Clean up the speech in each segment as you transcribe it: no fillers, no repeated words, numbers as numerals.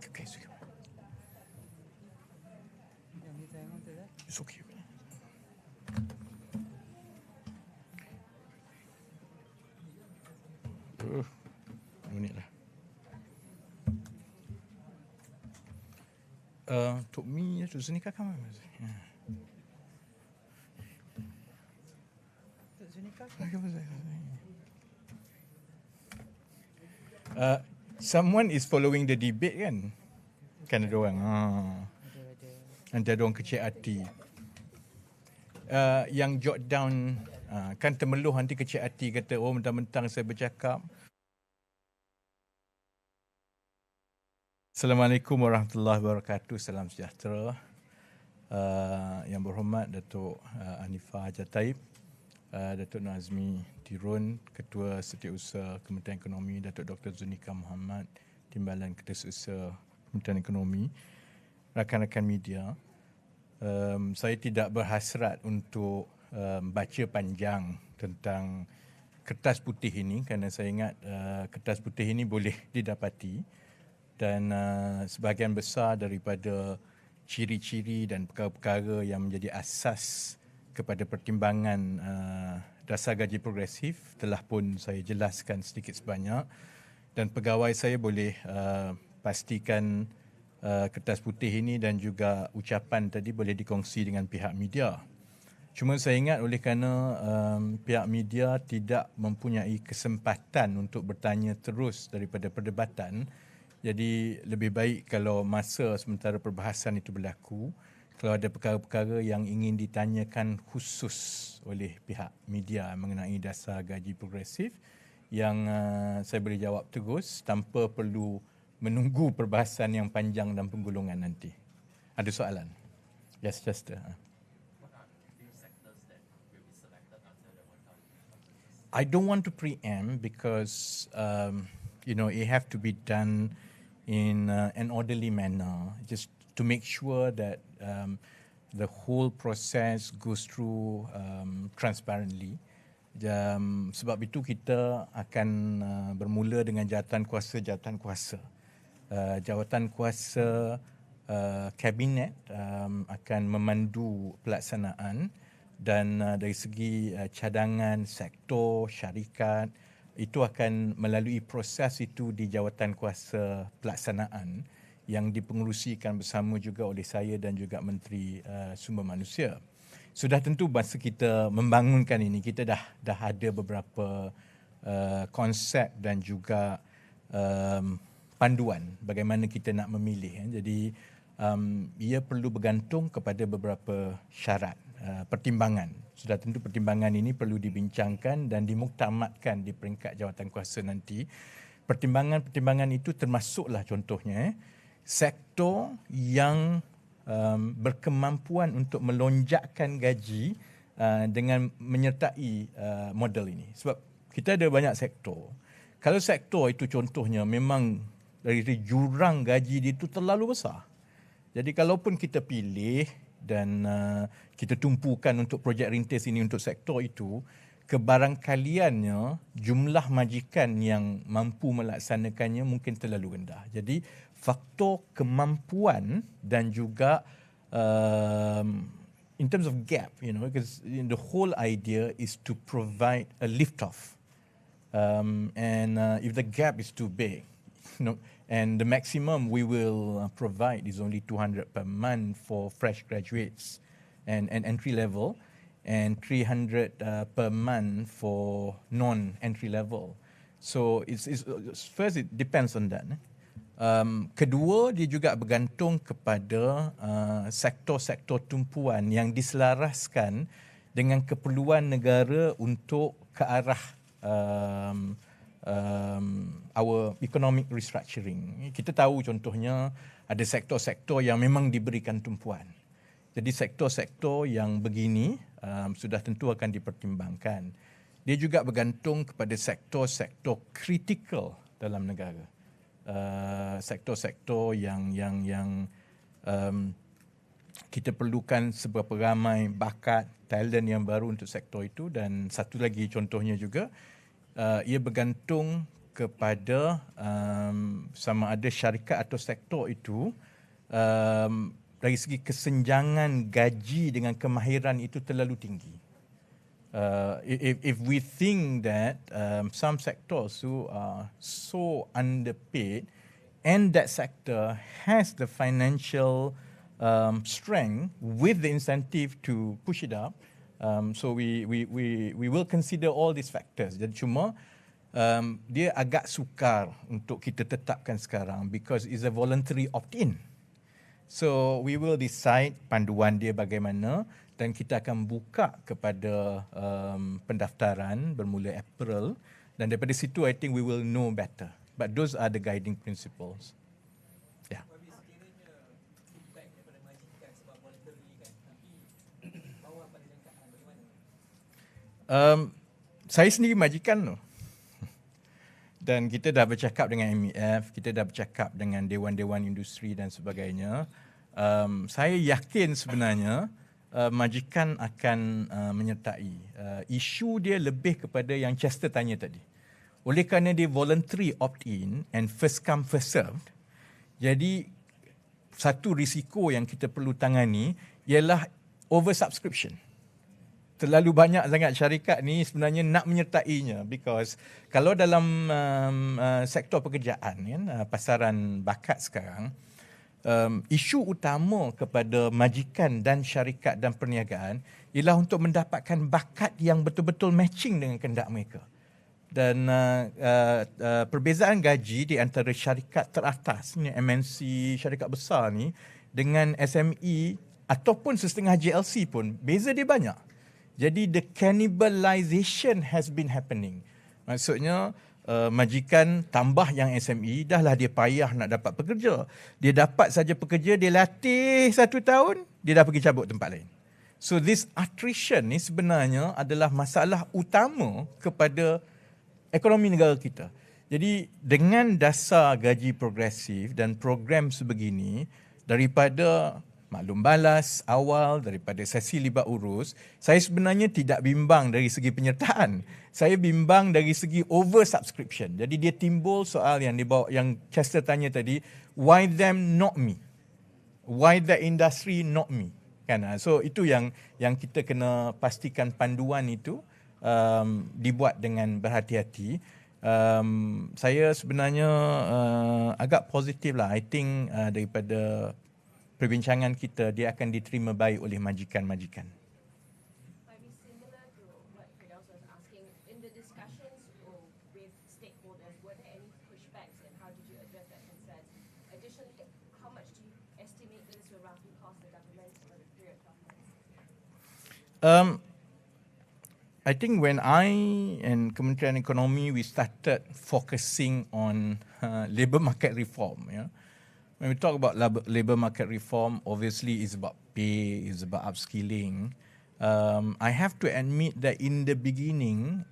Okay. It's okay. Minit lah. Untuk mi tu sini kakak mana? Someone is following the debate kan? Kan ada orang. Nanti ada orang kecil hati. Yang jot down, kan termeluh nanti kecil hati kata, oh mentang-mentang saya bercakap. Assalamualaikum warahmatullahi wabarakatuh. Salam sejahtera. Yang berhormat Datuk Anifah Jataib, Datuk Nazmi Tirun, Ketua Setiausaha Kementerian Ekonomi, Datuk Dr. Zunika Muhammad, Timbalan Kertas Kementerian Ekonomi, rakan-rakan media. Saya tidak berhasrat untuk baca panjang tentang kertas putih ini kerana saya ingat kertas putih ini boleh didapati dan sebahagian besar daripada ciri-ciri dan perkara-perkara yang menjadi asas kepada pertimbangan dasar gaji progresif telah pun saya jelaskan sedikit sebanyak dan pegawai saya boleh pastikan kertas putih ini dan juga ucapan tadi boleh dikongsi dengan pihak media. Cuma saya ingat oleh kerana pihak media tidak mempunyai kesempatan untuk bertanya terus daripada perdebatan, jadi lebih baik kalau masa sementara perbahasan itu berlaku, kalau ada perkara-perkara yang ingin ditanyakan khusus oleh pihak media mengenai dasar gaji progresif yang saya boleh jawab terus tanpa perlu menunggu perbahasan yang panjang dan penggulungan nanti. Ada soalan? Yes, Chester. I don't want to preempt because it have to be done in an orderly manner, just to make sure that the whole process goes through transparently. Sebab itu kita akan bermula dengan jawatan kuasa. Jawatan kuasa kabinet akan memandu pelaksanaan dan dari segi cadangan, sektor, syarikat, itu akan melalui proses itu di jawatan kuasa pelaksanaan yang dipengerusikan bersama juga oleh saya dan juga Menteri Sumber Manusia. Sudah tentu masa kita membangunkan ini, kita dah ada beberapa konsep dan juga panduan bagaimana kita nak memilih. Jadi ia perlu bergantung kepada beberapa syarat, pertimbangan. Sudah tentu pertimbangan ini perlu dibincangkan dan dimuktamadkan di peringkat jawatan kuasa nanti. Pertimbangan-pertimbangan itu termasuklah contohnya sektor yang berkemampuan untuk melonjakkan gaji dengan menyertai model ini. Sebab kita ada banyak sektor. Kalau sektor itu contohnya memang dari jurang gaji dia itu terlalu besar. Jadi kalaupun kita pilih dan kita tumpukan untuk projek rintis ini untuk sektor itu, kebarangkaliannya jumlah majikan yang mampu melaksanakannya mungkin terlalu rendah. Jadi faktor kemampuan dan juga in terms of gap, because the whole idea is to provide a lift off. And if the gap is too big, and the maximum we will provide is only 200 per month for fresh graduates and entry level, and 300 per month for non-entry level. So first it depends on that. Kedua, dia juga bergantung kepada sektor-sektor tumpuan yang diselaraskan dengan keperluan negara untuk ke arah our economic restructuring. Kita tahu contohnya ada sektor-sektor yang memang diberikan tumpuan. Jadi sektor-sektor yang begini sudah tentu akan dipertimbangkan. Dia juga bergantung kepada sektor-sektor kritikal dalam negara. Sektor-sektor yang kita perlukan seberapa ramai bakat, talent yang baru untuk sektor itu, dan satu lagi contohnya juga ia bergantung kepada sama ada syarikat atau sektor itu dari segi kesenjangan gaji dengan kemahiran itu terlalu tinggi. If we think that some sectors who are so underpaid and that sector has the financial strength with the incentive to push it up, so we will consider all these factors. Jadi cuma dia agak sukar untuk kita tetapkan sekarang because it's a voluntary opt-in. So we will decide panduan dia bagaimana dan kita akan buka kepada pendaftaran bermula April dan daripada situ I think we will know better. But those are the guiding principles. Yeah. Saya sendiri majikan loh. Dan kita dah bercakap dengan MEF, kita dah bercakap dengan dewan-dewan industri dan sebagainya. Saya yakin sebenarnya majikan akan menyertai. Isu dia lebih kepada yang Chester tanya tadi. Oleh kerana dia voluntary opt-in and first come first served, jadi satu risiko yang kita perlu tangani ialah oversubscription. Terlalu banyak sangat syarikat ni sebenarnya nak menyertainya because kalau dalam sektor pekerjaan kan, pasaran bakat sekarang, isu utama kepada majikan dan syarikat dan perniagaan ialah untuk mendapatkan bakat yang betul-betul matching dengan kehendak mereka. Dan perbezaan gaji di antara syarikat teratas ni, MNC, syarikat besar ni dengan SME ataupun sesetengah JLC pun beza dia banyak. Jadi the cannibalization has been happening. Maksudnya majikan tambah yang SME, dah lah dia payah nak dapat pekerja. Dia dapat saja pekerja, dia latih 1 tahun, dia dah pergi cabut tempat lain. So this attrition ni sebenarnya adalah masalah utama kepada ekonomi negara kita. Jadi dengan dasar gaji progresif dan program sebegini, daripada maklum balas awal, daripada sesi libat urus, saya sebenarnya tidak bimbang dari segi penyertaan. Saya bimbang dari segi oversubscription. Jadi dia timbul soal yang dibawa, yang Chester tanya tadi, why them not me? Why the industry not me? Kan? So itu yang kita kena pastikan panduan itu dibuat dengan berhati-hati. Saya sebenarnya agak positif lah. I think daripada perbincangan kita, dia akan diterima baik oleh majikan-majikan. Might be similar to what Firdaus was asking. In the discussions with stakeholders, were there any pushbacks and how did you address that concern? Additionally, how much do you estimate this will roughly cost the government for the period of 12 months? I think when I and Kementerian Ekonomi, we started focusing on labour market reform, yeah. When we talk about labour market reform, obviously it's about pay, it's about upskilling. I have to admit that in the beginning,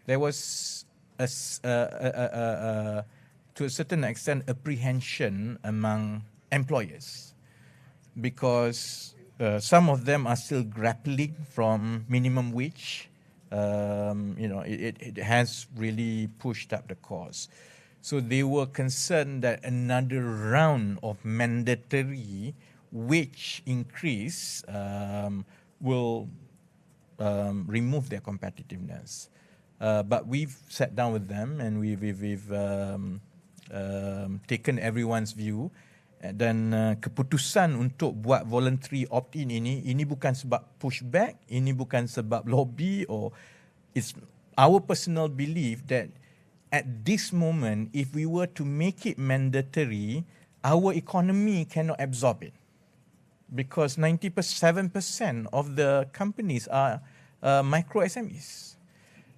there was, to a certain extent, apprehension among employers because some of them are still grappling from minimum wage. It has really pushed up the cost. So they were concerned that another round of mandatory wage increase will remove their competitiveness. But we've sat down with them and we've taken everyone's view. Dan keputusan untuk buat voluntary opt-in ini bukan sebab pushback, ini bukan sebab lobby, or it's our personal belief that at this moment, if we were to make it mandatory, our economy cannot absorb it. Because 97% of the companies are micro SMEs.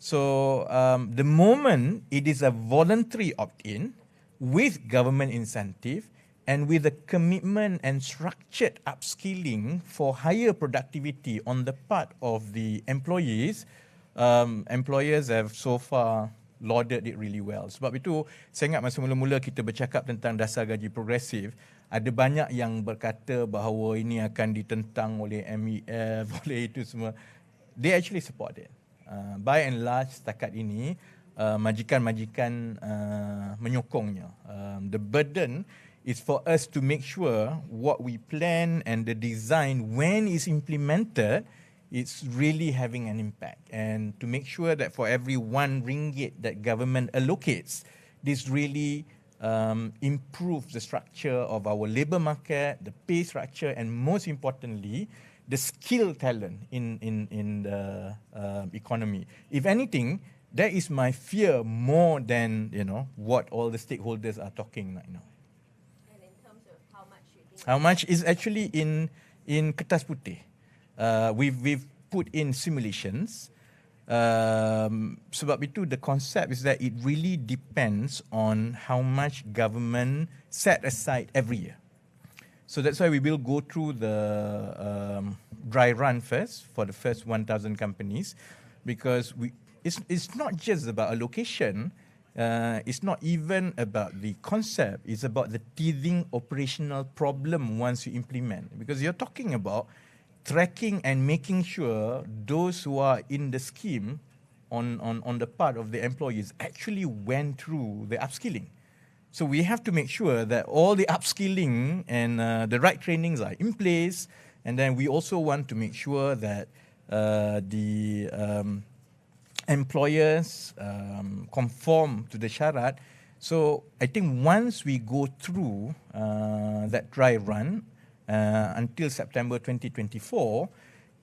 So the moment it is a voluntary opt-in with government incentive and with a commitment and structured upskilling for higher productivity on the part of the employees, employers have so far lauded it really well. Sebab itu, saya ingat masa mula-mula kita bercakap tentang dasar gaji progresif, ada banyak yang berkata bahawa ini akan ditentang oleh MEF, oleh itu semua. They actually support it. By and large, setakat ini, majikan-majikan menyokongnya. The burden is for us to make sure what we plan and the design, when it's implemented, it's really having an impact. And to make sure that for every RM1 that government allocates, this really improves the structure of our labour market, the pay structure, and most importantly, the skill talent in the economy. If anything, that is my fear more than what all the stakeholders are talking right now. And in terms of how much you think? How much is actually in Kertas Putih. We've put in simulations. Sebab itu the concept is that it really depends on how much government set aside every year. So that's why we will go through the dry run first for the first 1,000 companies, because it's not just about allocation. It's not even about the concept. It's about the teething operational problem once you implement. Because you're talking about tracking and making sure those who are in the scheme on the part of the employees actually went through the upskilling. So we have to make sure that all the upskilling and the right trainings are in place. And then we also want to make sure that the employers conform to the syarat. So I think once we go through that dry run until September 2024,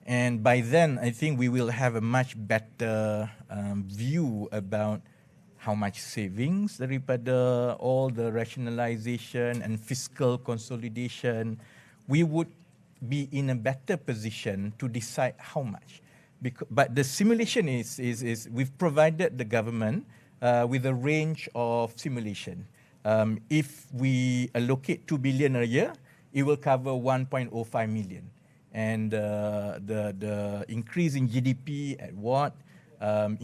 and by then I think we will have a much better view about how much savings daripada all the rationalization and fiscal consolidation, we would be in a better position to decide how much. But the simulation is we've provided the government with a range of simulation. If we allocate 2 billion a year, it will cover 1.05 million. And the increase in GDP at what?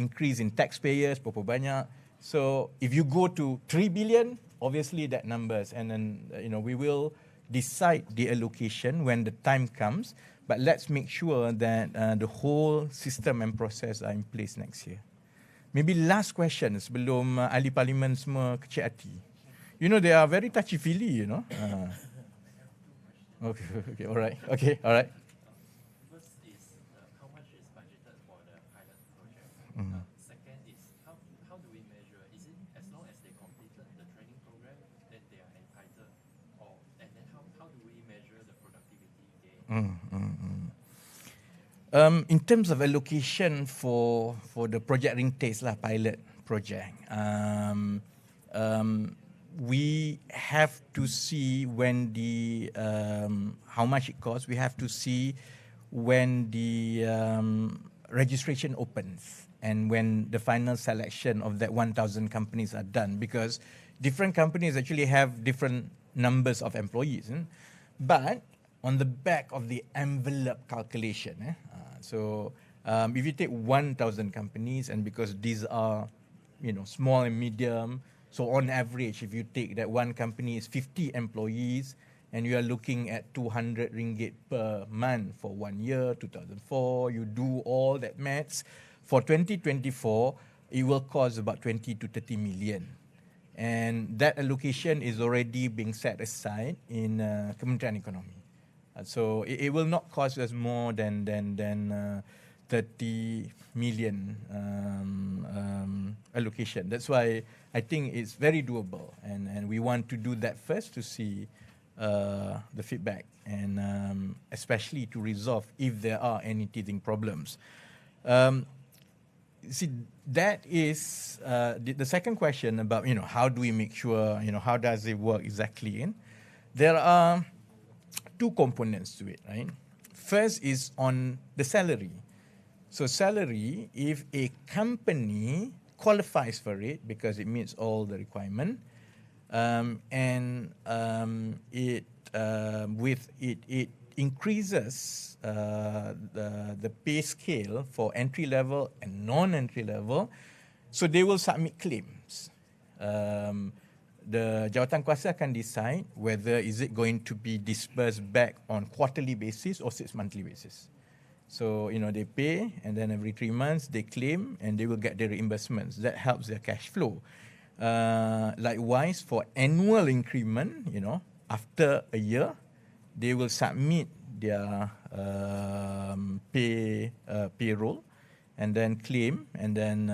Increase in taxpayers, berapa banyak? So if you go to 3 billion, obviously that numbers, and then we will decide the allocation when the time comes. But let's make sure that the whole system and process are in place next year. Maybe last question sebelum ahli parlimen semua kecil hati. They are very touchy-feely, Okay, all right. Okay, all right. First is how much is budgeted for the pilot project? Second is how do we measure? Is it as long as they completed the training program that they are entitled, and then how do we measure the productivity gain? In terms of allocation for the project ring taste pilot project, we have to see when the how much it costs. We have to see when the registration opens and when the final selection of that 1,000 companies are done, because different companies actually have different numbers of employees. But on the back of the envelope calculation, so if you take 1,000 companies, and because these are small and medium, so on average, if you take that one company is 50 employees and you are looking at 200 ringgit per month for 1 year, 2004, you do all that maths. For 2024, it will cost about 20 to 30 million. And that allocation is already being set aside in Kementerian Ekonomi. So it will not cost us more than 30 million allocation. That's why I think it's very doable, and we want to do that first to see the feedback, and especially to resolve if there are any teething problems. See, that is the second question about how do we make sure, how does it work exactly? There are two components to it, right? First is on the salary. So salary, if a company qualifies for it because it meets all the requirement, and it increases the pay scale for entry level and non-entry level, so they will submit claims. The Jawatankuasa can decide whether is it going to be disbursed back on quarterly basis or 6 monthly basis. So, they pay, and then every 3 months they claim, and they will get their reimbursements. That helps their cash flow. Likewise, for annual increment, after a year, they will submit their payroll, and then claim, and then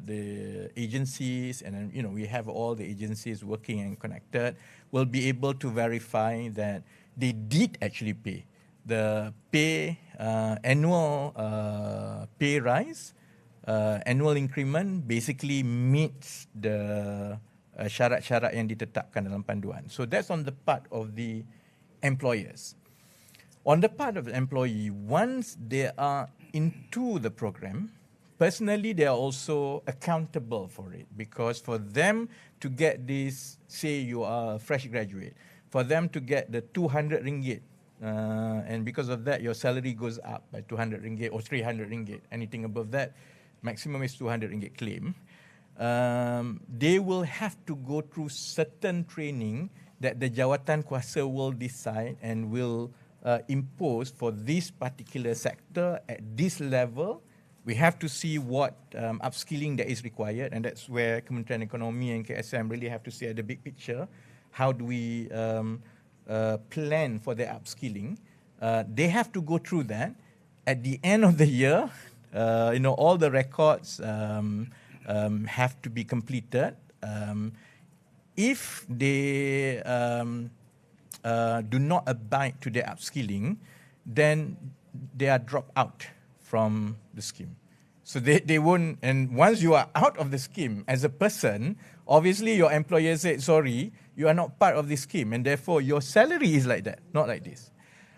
the agencies, and then, we have all the agencies working and connected, will be able to verify that they did actually pay. The annual pay rise, annual increment basically meets the syarat-syarat yang ditetapkan dalam panduan. So that's on the part of the employers. On the part of the employee, once they are into the program, personally they are also accountable for it, because for them to get this, say you are a fresh graduate, for them to get the 200 ringgit, and because of that your salary goes up by 200 ringgit or 300 ringgit, anything above that, maximum is 200 ringgit claim, they will have to go through certain training that the jawatan kuasa will decide and will impose for this particular sector at this level. We have to see what upskilling that is required, and that's where Kementerian Ekonomi and KSM really have to see at the big picture. How do we plan for their upskilling? They have to go through that. At the end of the year, all the records have to be completed. If they do not abide to their upskilling, then they are dropped out from the scheme. So they won't, and once you are out of the scheme as a person, obviously your employer said, sorry, you are not part of this scheme, and therefore your salary is like that, not like this.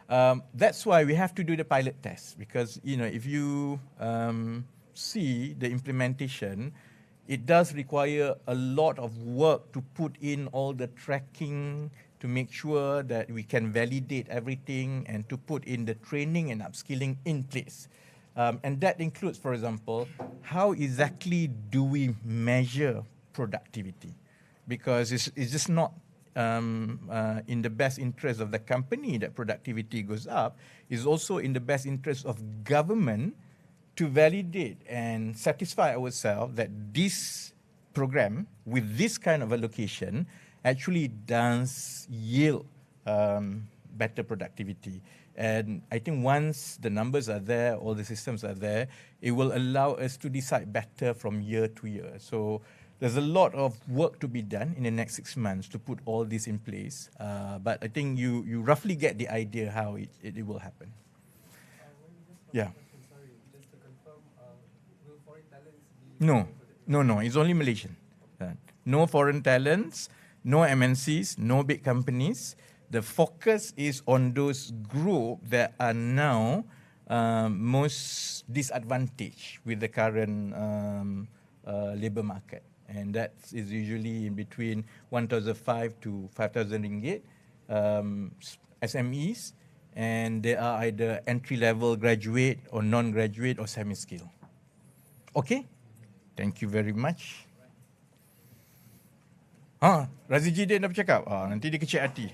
That's why we have to do the pilot test, because if you see the implementation, it does require a lot of work to put in all the tracking, to make sure that we can validate everything, and to put in the training and upskilling in place. And that includes, for example, how exactly do we measure productivity? Because it's just not in the best interest of the company that productivity goes up. It's also in the best interest of government to validate and satisfy ourselves that this program with this kind of allocation actually does yield better productivity. And I think once the numbers are there, all the systems are there, it will allow us to decide better from year to year. So there's a lot of work to be done in the next 6 months to put all this in place. But I think you roughly get the idea how it will happen. Yeah. Sorry, just to confirm, will foreign talents be... No, it's only Malaysian. No foreign talents, no MNCs, no big companies. The focus is on those groups that are now most disadvantaged with the current labour market. And that is usually in between 1,500 to 5,000 ringgit, SMEs, and they are either entry-level graduate or non-graduate or semi-skill. Okay? Thank you very much. Rafizi dia nak bercakap. Nanti dia kecil hati.